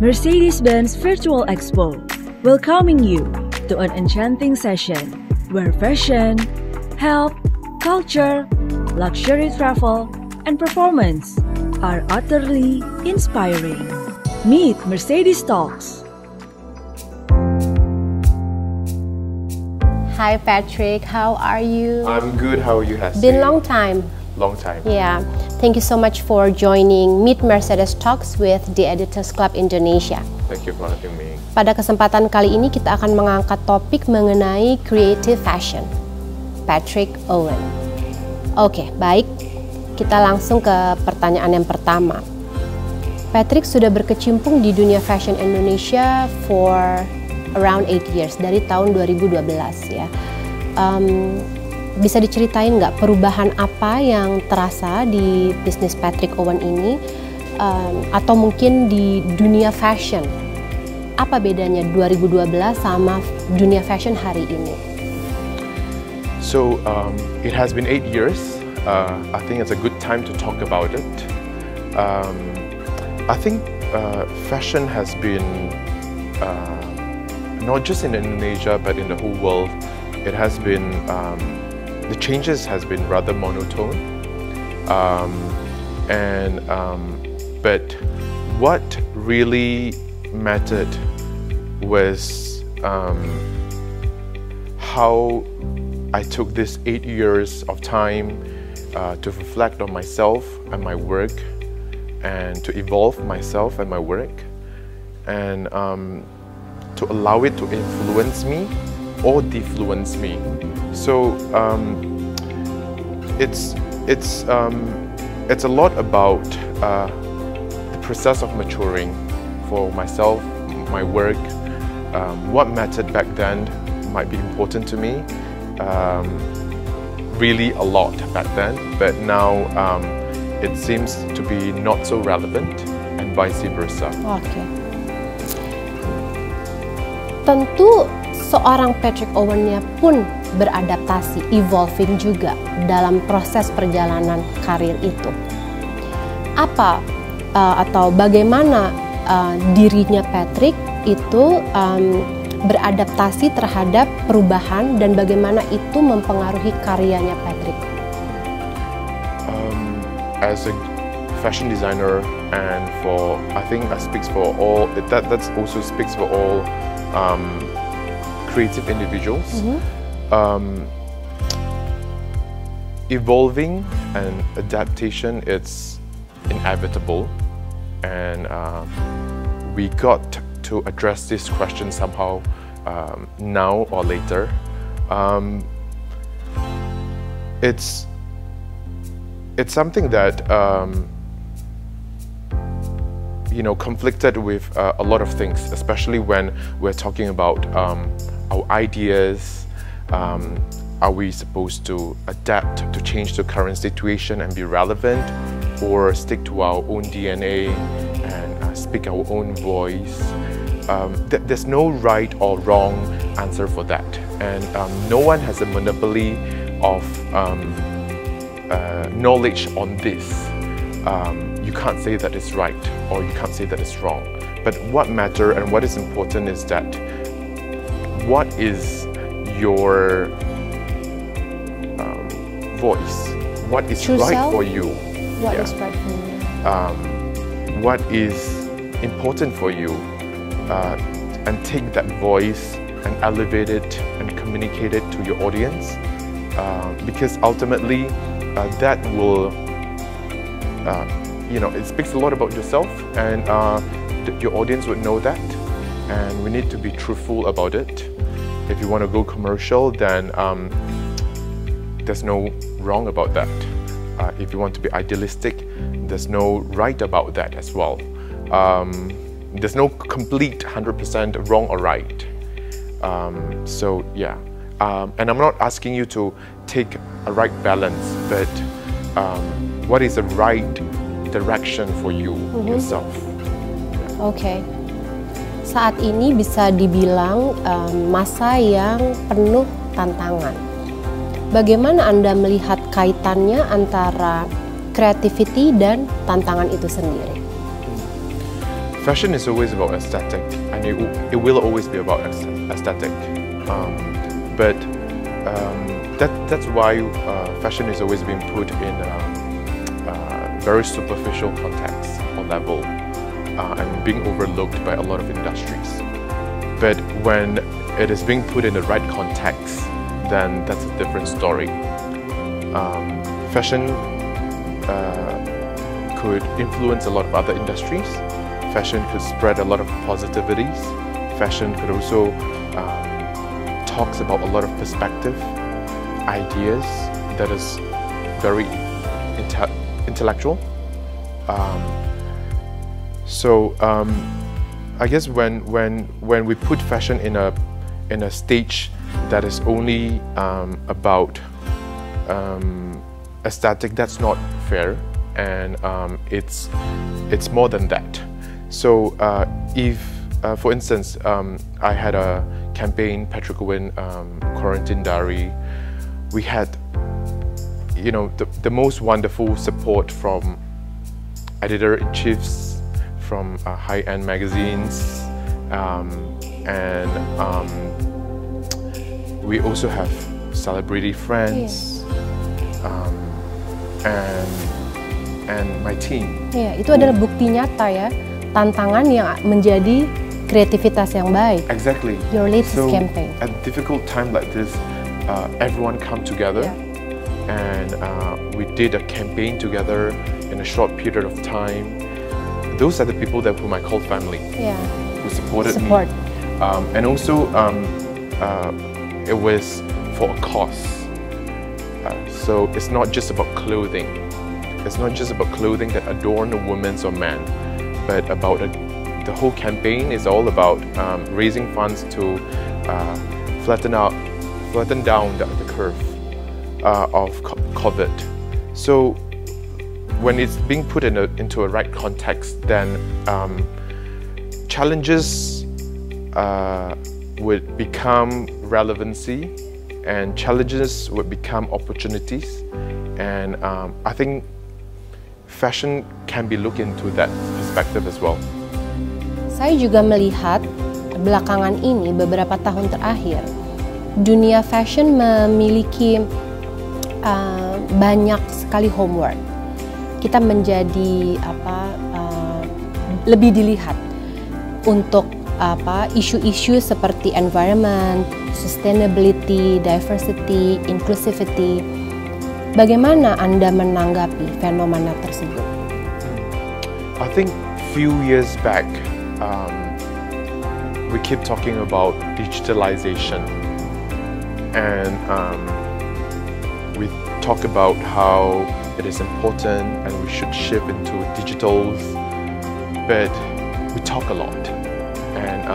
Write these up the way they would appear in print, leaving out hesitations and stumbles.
Mercedes-Benz Virtual Expo, welcoming you to an enchanting session where fashion, health, culture, luxury travel, and performance are utterly inspiring. Meet Mercedes Talks. Hi Patrick, how are you? I'm good, how are you, Hassie? Been long time. Long time. Yeah, thank you so much for joining Meet Mercedes Talks with the Editors Club Indonesia. Thank you for having me. Pada kesempatan kali ini kita akan mengangkat topik mengenai creative fashion. Patrick, Owen. Oke, baik. Kita langsung ke pertanyaan yang pertama. Patrick sudah berkecimpung di dunia fashion Indonesia for around 8 years, dari tahun 2012 ya. Bisa diceritain nggak perubahan apa yang terasa di bisnis Patrick Owen ini, atau mungkin di dunia fashion? Apa bedanya 2012 sama dunia fashion hari ini? So, it has been 8 years. I think it's a good time to talk about it. I think fashion has been, not just in Indonesia, but in the whole world, it has been, the changes has been rather monotone. But what really mattered was how I took this 8 years of time to reflect on myself and my work, and to evolve myself and my work, and to allow it to influence me or defluence me. So it's a lot about the process of maturing for myself, my work. What mattered back then might be important to me, really a lot back then, but now it seems to be not so relevant, and vice versa. Oke. Tentu seorang Patrick Owen-nya pun beradaptasi, evolving juga dalam proses perjalanan karir itu. Apa atau bagaimana dirinya Patrick itu beradaptasi terhadap perubahan, dan bagaimana itu mempengaruhi karyanya Patrick? As a fashion designer, and I think that speaks for all. That also speaks for all creative individuals. Evolving and adaptation, it's inevitable, and we got to address this question somehow, now or later. It's something that conflicted with a lot of things, especially when we're talking about our ideas. Are we supposed to adapt to change the current situation and be relevant, or stick to our own DNA and speak our own voice? There's no right or wrong answer for that, and no one has a monopoly of knowledge on this. You can't say that it's right, or you can't say that it's wrong. But what matters and what is important is that what is your voice? What is right for you? What is right for you? What is important for you? And take that voice and elevate it and communicate it to your audience, because ultimately that will, it speaks a lot about yourself, and your audience would know that, and we need to be truthful about it. If you want to go commercial, then there's no wrong about that. If you want to be idealistic, there's no right about that as well. There's no complete 100% wrong or right. So yeah, and I'm not asking you to take a right balance, but what is the right direction for you yourself? Oke. Saat ini bisa dibilang masa yang penuh tantangan. Bagaimana Anda melihat kaitannya antara creativity dan tantangan itu sendiri? Fashion is always about aesthetic, and it will always be about aesthetic. That's why fashion is always being put in a very superficial context or level, and being overlooked by a lot of industries. But when it is being put in the right context, then that's a different story. Fashion could influence a lot of other industries. Fashion could spread a lot of positivities. Fashion could also talks about a lot of perspective, ideas that is very intellectual. I guess when we put fashion in a stage that is only about aesthetic, that's not fair, and it's more than that. So if for instance, I had a campaign, Patrick Owen Quarantine Diary. We had, the most wonderful support from editor-in-chiefs, from high-end magazines, and we also have celebrity friends, and my team. Ya, itu adalah bukti nyata ya, tantangan yang menjadi kreativitas yang baik. Exactly. Your latest campaign. At a difficult time like this, everyone come together, and we did a campaign together in a short period of time. Those are the people whom I call family, who supported me. And also, it was for a cause. So it's not just about clothing. It's not just about clothing that adorn a woman's or man, but about the whole campaign is all about raising funds to flatten down the curve of COVID. So when it's being put into a right context, then challenges would become relevancy, and challenges would become opportunities. And I think fashion can be looked into that perspective as well. Saya juga melihat belakangan ini, beberapa tahun terakhir, dunia fashion memiliki banyak sekali homework. Kita menjadi lebih dilihat untuk isu-isu seperti environment, sustainability, diversity, inclusivity. Bagaimana Anda menanggapi fenomena tersebut? I think few years back, we keep talking about digitalization, and we talk about how it is important and we should shift into digitals, but we talk a lot, and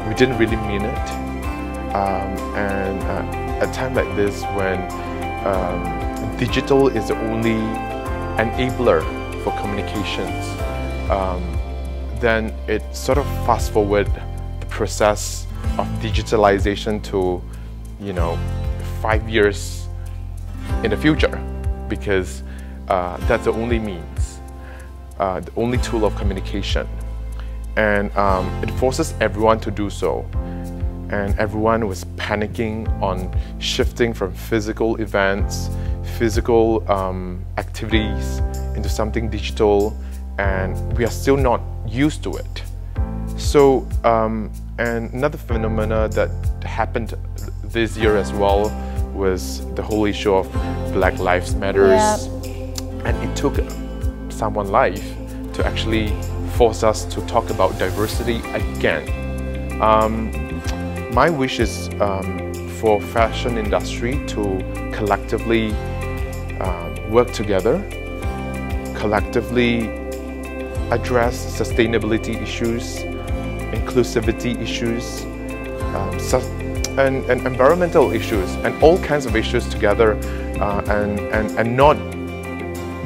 we didn't really mean it. And at a time like this, when digital is the only enabler for communications, then it sort of fast forward the process of digitalization to 5 years in the future, because that's the only means, the only tool of communication, and it forces everyone to do so. And everyone was panicking on shifting from physical events, physical activities into something digital, and we are still not used to it. So, and another phenomena that happened this year as well was the whole issue of Black Lives Matters, and it took someone's life to actually force us to talk about diversity again. My wish is for fashion industry to collectively work together, collectively address sustainability issues, inclusivity issues, and environmental issues, and all kinds of issues together, and not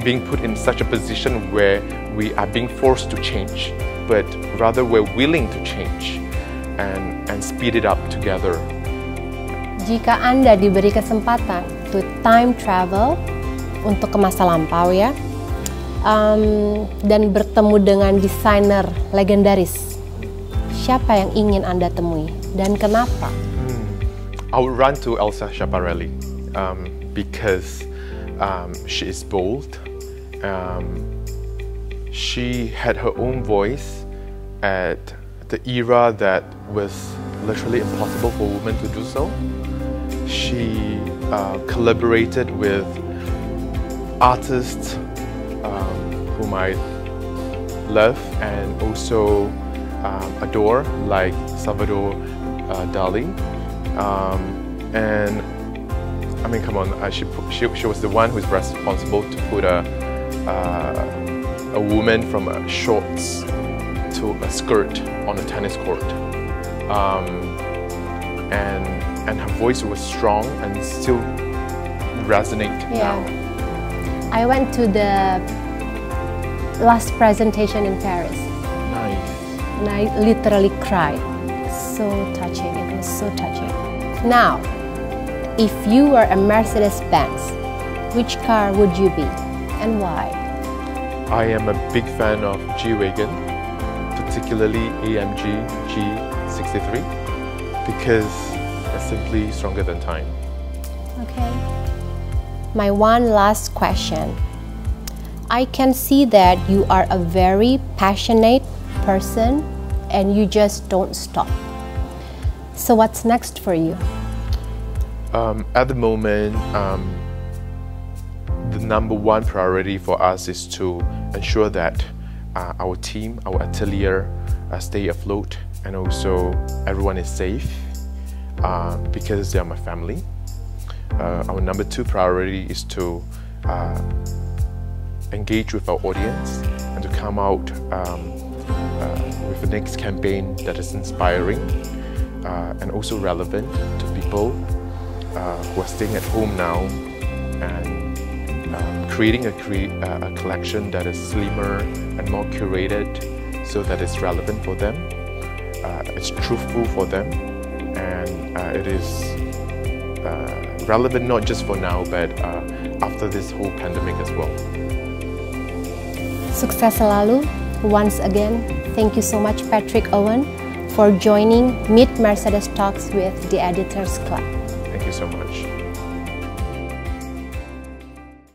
being put in such a position where we are being forced to change, but rather we're willing to change and speed it up together. Jika Anda diberi kesempatan to time travel untuk ke masa lampau ya, dan bertemu dengan desainer legendaris, siapa yang ingin Anda temui dan kenapa? I would run to Elsa Schiaparelli because she is bold. She had her own voice at the era that was literally impossible for women to do so. She collaborated with artists whom I love and also adore, like Salvador Dali. And I mean, come on, she was the one who's responsible to put a woman from shorts to a skirt on a tennis court. And her voice was strong and still resonate now. I went to the last presentation in Paris. Nice. And I literally cried. So touching, it was so touching. Now, if you were a Mercedes-Benz, which car would you be and why? I am a big fan of G-Wagon, particularly AMG G63, because it's simply stronger than time. Okay. My one last question. I can see that you are a very passionate person and you just don't stop. So what's next for you? At the moment, the number one priority for us is to ensure that our team, our atelier, stay afloat, and also everyone is safe because they are my family. Our number two priority is to engage with our audience and to come out with the next campaign that is inspiring and also relevant to people who are staying at home now, and creating a collection that is slimmer and more curated so that it's relevant for them, it's truthful for them, and it is relevant not just for now but after this whole pandemic as well. Sukses selalu. Once again, thank you so much Patrick Owen for joining Meet Mercedes Talks with the Editors Club. Thank you so much.